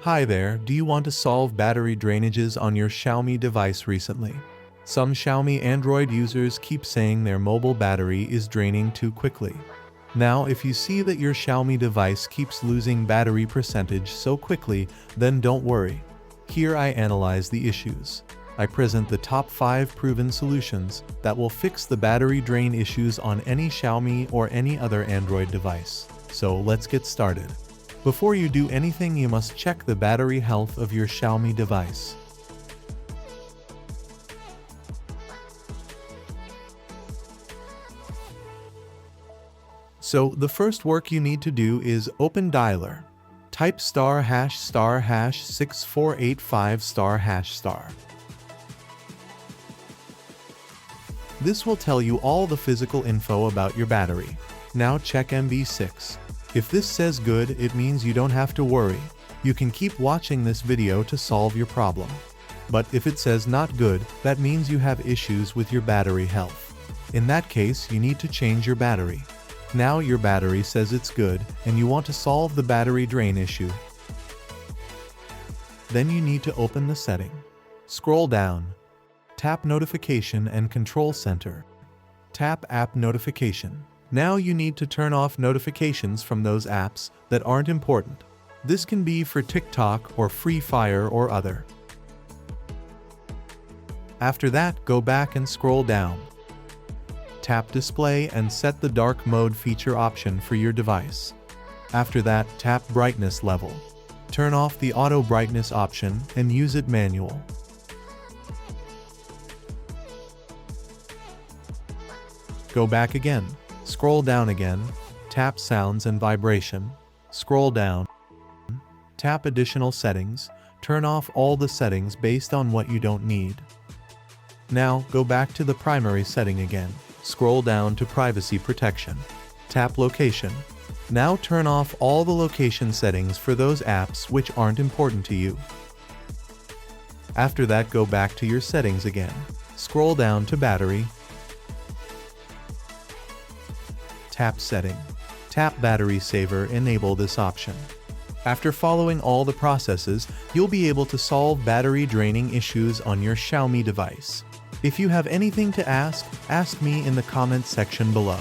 Hi there, do you want to solve battery drainages on your Xiaomi device recently? Some Xiaomi Android users keep saying their mobile battery is draining too quickly. Now, if you see that your Xiaomi device keeps losing battery percentage so quickly, then don't worry. Here I analyze the issues. I present the top 5 proven solutions that will fix the battery drain issues on any Xiaomi or any other Android device. So let's get started. Before you do anything, you must check the battery health of your Xiaomi device. So the first work you need to do is open dialer. Type ****6485****. This will tell you all the physical info about your battery. Now check MB6. If this says good, it means you don't have to worry. You can keep watching this video to solve your problem. But if it says not good, that means you have issues with your battery health. In that case, you need to change your battery. Now your battery says it's good, and you want to solve the battery drain issue. Then you need to open the setting. Scroll down. Tap Notification and Control Center. Tap App Notification. Now you need to turn off notifications from those apps that aren't important. This can be for TikTok or Free Fire or other. After that, go back and scroll down. Tap Display and set the dark mode feature option for your device. After that, tap Brightness level. Turn off the auto brightness option and use it manual. Go back again. Scroll down again, tap Sounds and Vibration, scroll down, tap Additional Settings, turn off all the settings based on what you don't need. Now go back to the primary setting again, scroll down to Privacy Protection, tap Location. Now turn off all the location settings for those apps which aren't important to you. After that, go back to your settings again, scroll down to Battery, tap Setting. Tap Battery Saver, enable this option. After following all the processes, you'll be able to solve battery draining issues on your Xiaomi device. If you have anything to ask me in the comments section below.